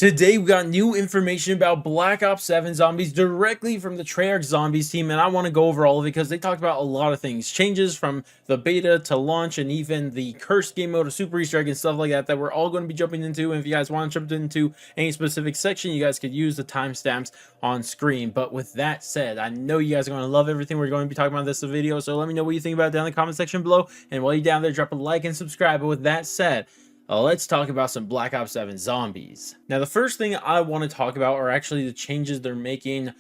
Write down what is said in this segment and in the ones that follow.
Today we got new information about Black Ops 7 zombies directly from the Treyarch Zombies team, and I want to go over all of it because they talked about a lot of things. Changes from the beta to launch, and even the cursed game mode of Super Easter egg and stuff like that we're all going to be jumping into. And if you guys want to jump into any specific section, you guys could use the timestamps on screen. But with that said, I know you guys are going to love everything we're going to be talking about in this video, so let me know what you think about it down in the comment section below. And while you're down there, drop a like and subscribe. But with that said, let's talk about some Black Ops 7 zombies. Now, the first thing I want to talk about are actually the changes they're making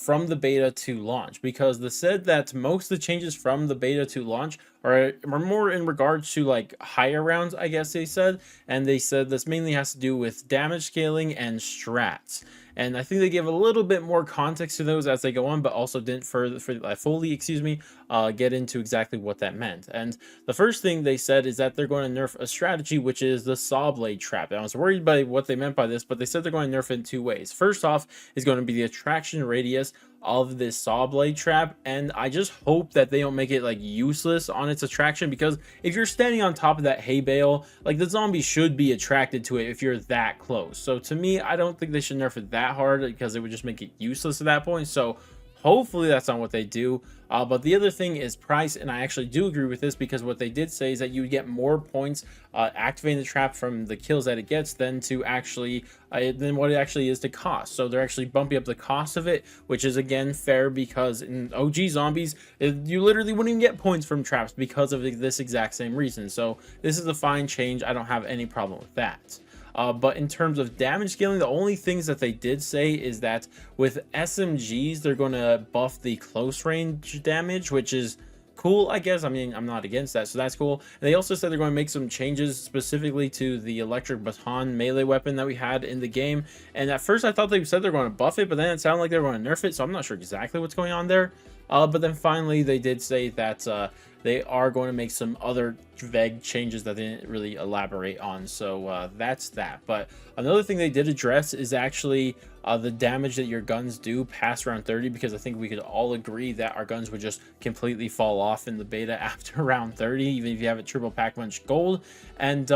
from the beta to launch, because they said that most of the changes from the beta to launch are more in regards to like higher rounds, I guess they said, and they said this mainly has to do with damage scaling and strats. And I think they give a little bit more context to those as they go on, but also didn't fully get into exactly what that meant. And the first thing they said is that they're going to nerf a strategy, which is the saw blade trap. And I was worried by what they meant by this, but they said they're going to nerf it in two ways. First off is going to be the attraction radius of this saw blade trap, and I just hope that they don't make it like useless on its attraction, because if you're standing on top of that hay bale, like the zombie should be attracted to it if you're that close. So to me, I don't think they should nerf it that hard, because it would just make it useless at that point. So hopefully that's not what they do. But the other thing is price, and I actually do agree with this, because what they did say is that you would get more points activating the trap from the kills that it gets than what it actually is to cost. So they're actually bumping up the cost of it, which is again fair, because in OG zombies you literally wouldn't even get points from traps because of this exact same reason. So this is a fine change. I don't have any problem with that. But in terms of damage scaling, the only things that they did say is that with SMGs, they're going to buff the close range damage, which is cool, I guess. I mean, I'm not against that, so that's cool. And they also said they're going to make some changes specifically to the electric baton melee weapon that we had in the game. And at first I thought they said they're going to buff it, but then it sounded like they were going to nerf it, so I'm not sure exactly what's going on there. But then finally they did say that they are going to make some other vague changes that they didn't really elaborate on. So that's that. But another thing they did address is actually the damage that your guns do past round 30, because I think we could all agree that our guns would just completely fall off in the beta after round 30, even if you have a triple pack punch gold. And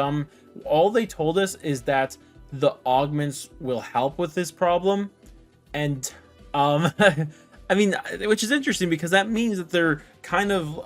all they told us is that the augments will help with this problem. And I mean, which is interesting, because that means that they're kind of,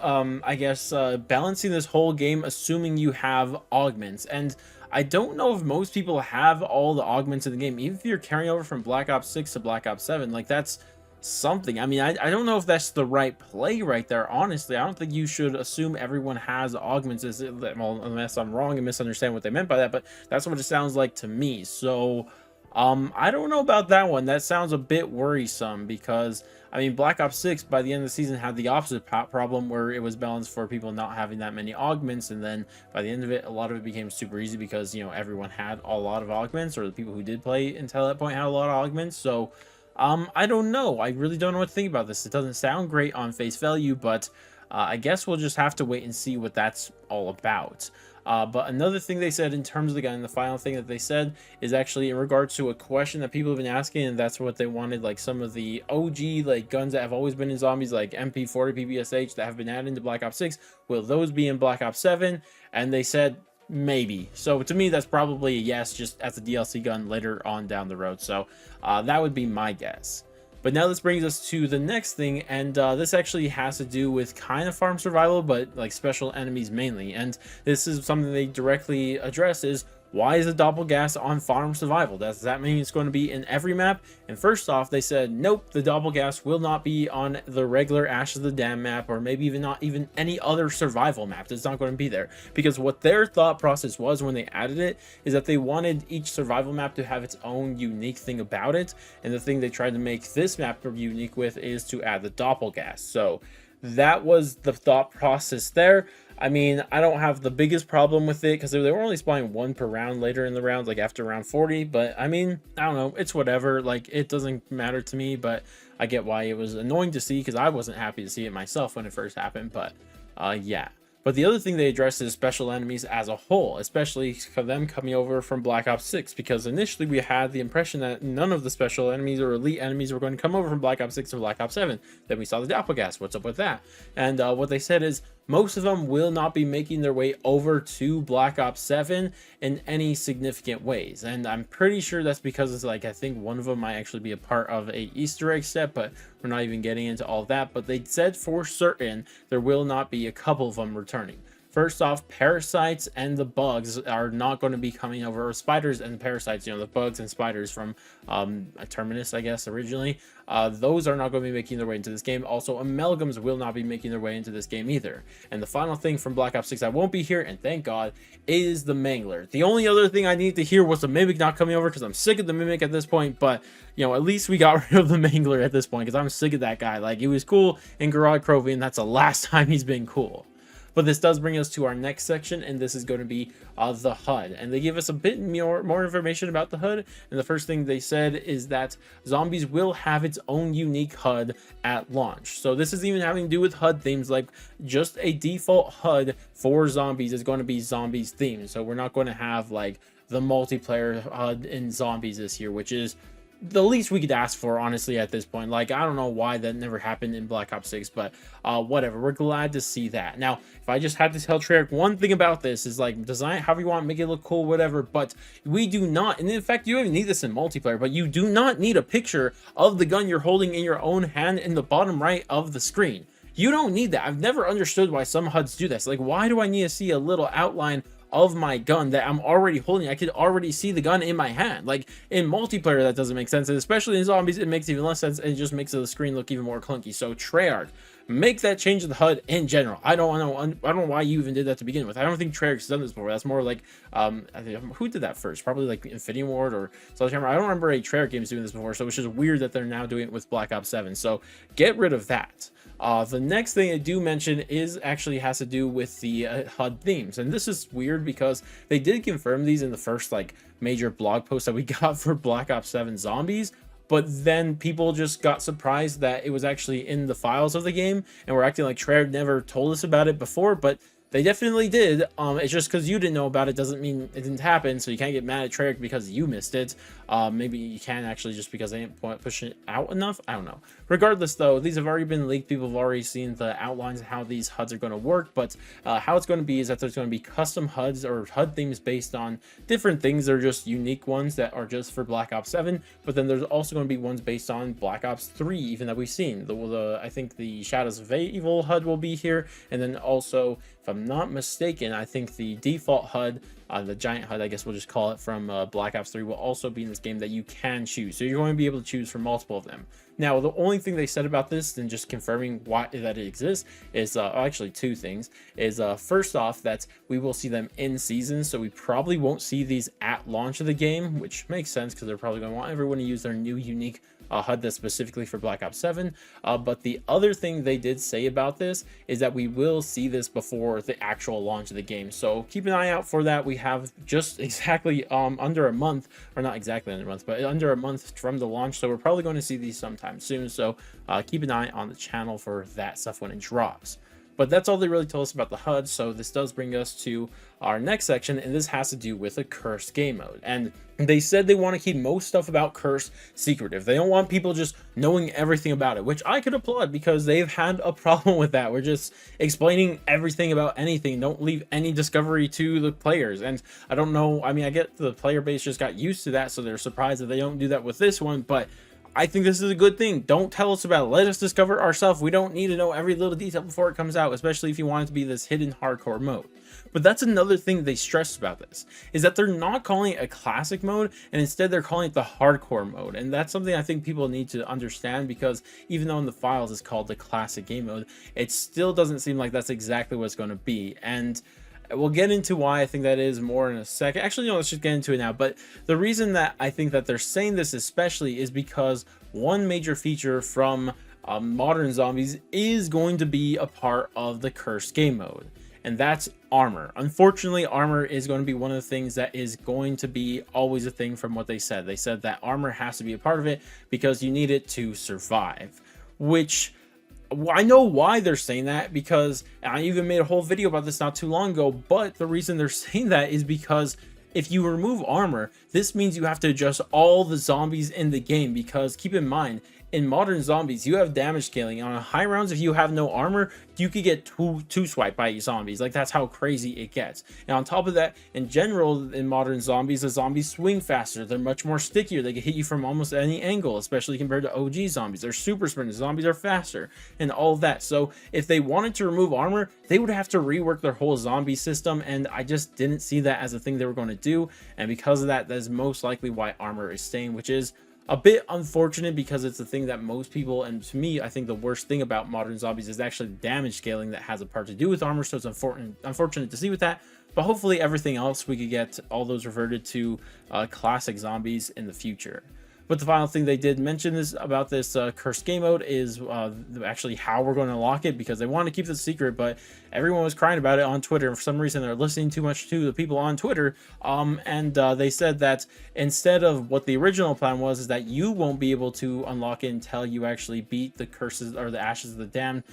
I guess, balancing this whole game, assuming you have augments. And I don't know if most people have all the augments in the game, even if you're carrying over from Black Ops 6 to Black Ops 7. Like, that's something. I mean, I don't know if that's the right play right there, honestly. I don't think you should assume everyone has augments, well, unless I'm wrong and misunderstand what they meant by that, but that's what it sounds like to me. So I don't know about that one. That sounds a bit worrisome, because I mean, Black Ops 6 by the end of the season had the opposite problem, where it was balanced for people not having that many augments, and then by the end of it, a lot of it became super easy, because, you know, everyone had a lot of augments, or the people who did play until that point had a lot of augments. So I don't know. I really don't know what to think about this. It doesn't sound great on face value, but I guess we'll just have to wait and see what that's all about. But another thing they said in terms of the gun, the final thing that they said is actually in regards to a question that people have been asking, and that's what they wanted, like some of the OG like guns that have always been in zombies, like MP40 PPSH, that have been added into Black Ops 6. Will those be in Black Ops 7? And they said maybe. So to me, that's probably a yes, just as a DLC gun later on down the road. So that would be my guess. But now this brings us to the next thing, and this actually has to do with kind of farm survival, but like special enemies mainly. And this is something they directly address, is why is the doppelgas on farm survival? Does that mean it's going to be in every map? And first off, they said nope, the doppelgas will not be on the regular Ashes of the Dam map, or maybe even not even any other survival map. It's not going to be there, because what their thought process was when they added it is that they wanted each survival map to have its own unique thing about it, and the thing they tried to make this map unique with is to add the doppelgas. So that was the thought process there. I mean, I don't have the biggest problem with it, because they were only spawning one per round later in the round, like after round 40. But I mean, I don't know, it's whatever. Like, it doesn't matter to me, but I get why it was annoying to see, because I wasn't happy to see it myself when it first happened. But yeah. But the other thing they addressed is special enemies as a whole, especially for them coming over from Black Ops 6, because initially we had the impression that none of the special enemies or elite enemies were going to come over from Black Ops 6 to Black Ops 7. Then we saw the doppelgas. What's up with that? And what they said is most of them will not be making their way over to Black Ops 7 in any significant ways. And I'm pretty sure that's because it's like, I think one of them might actually be a part of a Easter egg set, but we're not even getting into all that. But they said for certain there will not be a couple of them returning. First off, parasites and the bugs are not going to be coming over, or spiders and the parasites, you know, the bugs and spiders from Terminus, I guess, originally. Those are not going to be making their way into this game. Also, amalgams will not be making their way into this game either. And the final thing from Black Ops 6 that won't be here, and thank God, is the Mangler. The only other thing I needed to hear was the Mimic not coming over, because I'm sick of the Mimic at this point, but, you know, at least we got rid of the Mangler at this point, because I'm sick of that guy. Like, he was cool in Garage Trophy, and that's the last time he's been cool. But this does bring us to our next section, and this is going to be the HUD. And they give us a bit more information about the HUD. And the first thing they said is that Zombies will have its own unique HUD at launch. So this is even having to do with HUD themes, like just a default HUD for Zombies is going to be Zombies themed. So we're not going to have like the multiplayer HUD in Zombies this year, which is the least we could ask for, honestly, at this point. Like, I don't know why that never happened in Black Ops 6, but whatever. We're glad to see that. Now, if I just had to tell Treyarch one thing about this, is like, design it however you want, make it look cool, whatever, but we do not, and in fact, you don't even need this in multiplayer, but you do not need a picture of the gun you're holding in your own hand in the bottom right of the screen. You don't need that. I've never understood why some HUDs do this. Like, why do I need to see a little outline of my gun that I'm already holding? I could already see the gun in my hand. Like, in multiplayer, that doesn't make sense, and especially in Zombies, it makes even less sense, and it just makes the screen look even more clunky. So Treyarch, make that change to the HUD in general. I don't know why you even did that to begin with. I don't think Treyarch's done this before. That's more like I think, who did that first? Probably like Infinity Ward or Sledgehammer. I don't remember a Treyarch games doing this before, so it's just weird that they're now doing it with Black Ops 7. So get rid of that. The next thing I do mention is actually has to do with the HUD themes, and this is weird because they did confirm these in the first like major blog post that we got for Black Ops 7 Zombies, but then people just got surprised that it was actually in the files of the game, and we're acting like Treyarch never told us about it before, but they definitely did. It's just because you didn't know about it doesn't mean it didn't happen, so you can't get mad at Treyarch because you missed it. Maybe you can actually just because they didn't push it out enough. I don't know. Regardless, though, these have already been leaked. People have already seen the outlines of how these HUDs are going to work, but how it's going to be is that there's going to be custom HUDs or HUD themes based on different things. They're just unique ones that are just for Black Ops 7, but then there's also going to be ones based on Black Ops 3, even that we've seen. I think the Shadows of Evil HUD will be here, and then also, if I'm not mistaken, I think the default HUD, the giant HUD, I guess we'll just call it, from Black Ops 3 will also be in this game that you can choose. So you're going to be able to choose from multiple of them. Now, the only thing they said about this, and just confirming why that it exists, is actually two things. Is first off, that we will see them in season, so we probably won't see these at launch of the game, which makes sense because they're probably going to want everyone to use their new unique HUD that's specifically for Black Ops 7. But the other thing they did say about this is that we will see this before the actual launch of the game. So keep an eye out for that. We have just exactly under a month, or not exactly under a month, but under a month from the launch. So we're probably going to see these sometime soon. So keep an eye on the channel for that stuff when it drops. But that's all they really told us about the HUD, so this does bring us to our next section, and this has to do with a cursed game mode. And they said they want to keep most stuff about Curse secretive. They don't want people just knowing everything about it, which I could applaud because they've had a problem with that. We're just explaining everything about anything. Don't leave any discovery to the players. And I don't know, I mean, I get the player base just got used to that, so they're surprised that they don't do that with this one, but I think this is a good thing. Don't tell us about it. Let us discover ourselves. We don't need to know every little detail before it comes out, especially if you want it to be this hidden hardcore mode. But that's another thing they stressed about this, is that they're not calling it a classic mode, and instead they're calling it the hardcore mode. And that's something I think people need to understand, because even though in the files it's called the classic game mode, it still doesn't seem like that's exactly what it's going to be. And we'll get into why I think that is more in a second. Actually, no, let's just get into it now. But the reason that I think that they're saying this especially is because one major feature from modern Zombies is going to be a part of the cursed game mode, and that's armor. Unfortunately, armor is going to be one of the things that is going to be always a thing from what they said. They said that armor has to be a part of it because you need it to survive, which I know why they're saying that, because I even made a whole video about this not too long ago, but the reason they're saying that is because if you remove armor, this means you have to adjust all the zombies in the game, because keep in mind, in modern zombies, you have damage scaling on high rounds. If you have no armor, you could get two swipe by zombies. Like, that's how crazy it gets. And on top of that, in general, in modern zombies, the zombies swing faster. They're much more stickier. They can hit you from almost any angle, especially compared to OG zombies. They're super sprinters. Zombies are faster and all of that. So if they wanted to remove armor, they would have to rework their whole zombie system, and I just didn't see that as a thing they were going to do. And because of that, that is most likely why armor is staying, which is a bit unfortunate because it's a thing that most people, and to me, I think the worst thing about modern zombies is actually damage scaling that has a part to do with armor. So it's unfortunate to see with that, but hopefully everything else, we could get all those reverted to classic zombies in the future. But the final thing they did mention is about this cursed game mode is actually how we're going to unlock it, because they wanted to keep it secret, but everyone was crying about it on Twitter. And for some reason, they're listening too much to the people on Twitter. They said that instead of what the original plan was, is that you won't be able to unlock it until you actually beat the curses or the Ashes of the Damned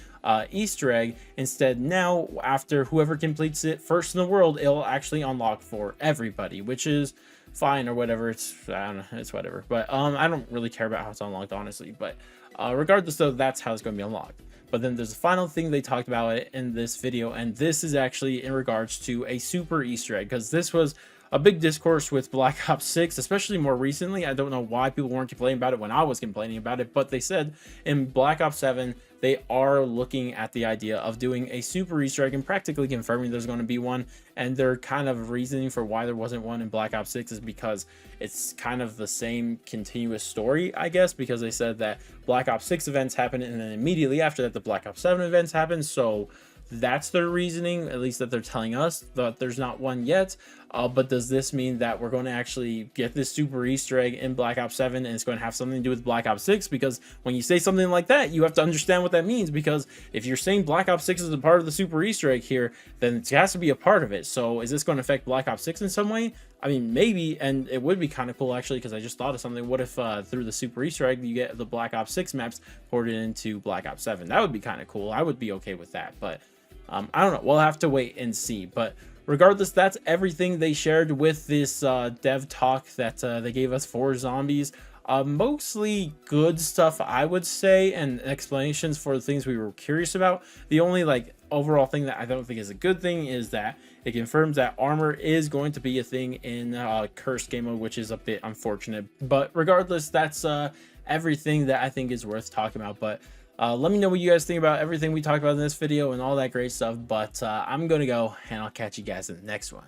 Easter egg. Instead, now, after whoever completes it first in the world, it'll actually unlock for everybody, which is fine or whatever. It's, I don't know, it's whatever. But I don't really care about how it's unlocked, honestly. But regardless, though, that's how it's going to be unlocked. But then there's a final thing they talked about in this video, and this is actually in regards to a super Easter egg, because this was a big discourse with Black Ops 6, especially more recently. I don't know why people weren't complaining about it when I was complaining about it, but they said in Black Ops 7, they are looking at the idea of doing a super Easter egg and practically confirming there's going to be one. And their kind of reasoning for why there wasn't one in Black Ops 6 is because it's kind of the same continuous story, I guess, because they said that Black Ops 6 events happened, and then immediately after that, the Black Ops 7 events happened. So that's their reasoning, at least that they're telling us, that there's not one yet. But does this mean that we're going to actually get this super Easter egg in Black Ops 7 and it's going to have something to do with Black Ops 6? Because when you say something like that, you have to understand what that means, because if you're saying Black Ops 6 is a part of the super Easter egg here, then it has to be a part of it. So is this going to affect Black Ops 6 in some way? I mean, maybe, and it would be kind of cool actually, because I just thought of something. What if through the super Easter egg you get the Black Ops 6 maps ported into Black Ops 7? That would be kind of cool. I would be okay with that, but I don't know. We'll have to wait and see. But regardless, that's everything they shared with this dev talk that they gave us for zombies. Mostly good stuff, I would say, and explanations for the things we were curious about. The only like overall thing that I don't think is a good thing is that it confirms that armor is going to be a thing in cursed game mode, which is a bit unfortunate. But regardless, that's everything that I think is worth talking about. But let me know what you guys think about everything we talked about in this video and all that great stuff. But I'm gonna go, and I'll catch you guys in the next one.